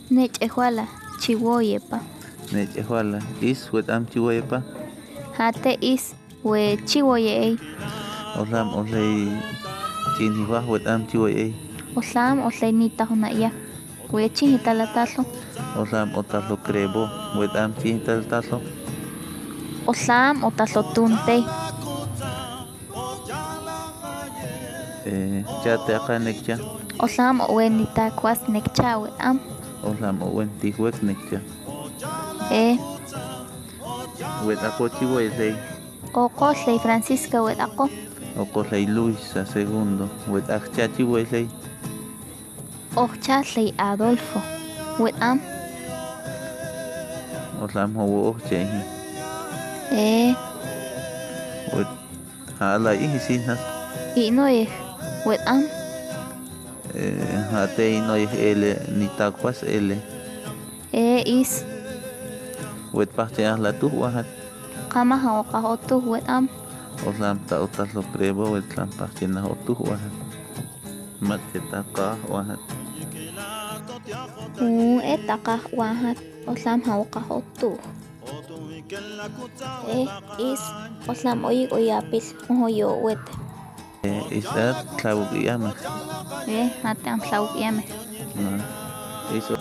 Nech ejuala, chiwoyepa. Nech ejuala. Is wet am chihuepa. Hate is, we chiwoye. Oslam osley chinhiwa wet am chihuey. Oslam osley nita hunaya. We chihitalatalo. Oslam otalo crebo wet am chinhitaltalo. Oslam otalo tunte. Chate acá nekcha. Oslam owe nita kwas nekcha we am. Oslam owen tihuek nekcha. Wet ako chihuey ley. Oko ley Francisca we ako. Oko ley Luisa segundo. Wet akcha chihuey ley. Ocha ley Adolfo. We am. Oslam howo okche. Wet hala ihisinas. Inoye. We am. Hate inoy ele nitakwas ele. Is. Wet pachte la tu wahat. Kama ha okahotu we am. Oslam ta otalo crebo wet lam pachte na otu wahat. Mateta ka wahat. Etaka wahat. Oslam ha okahotu. Is. Oslam oyik oyapis. Ohoyo wet. Isat tlawuk iyamas. Hate ang tawag yame. Iso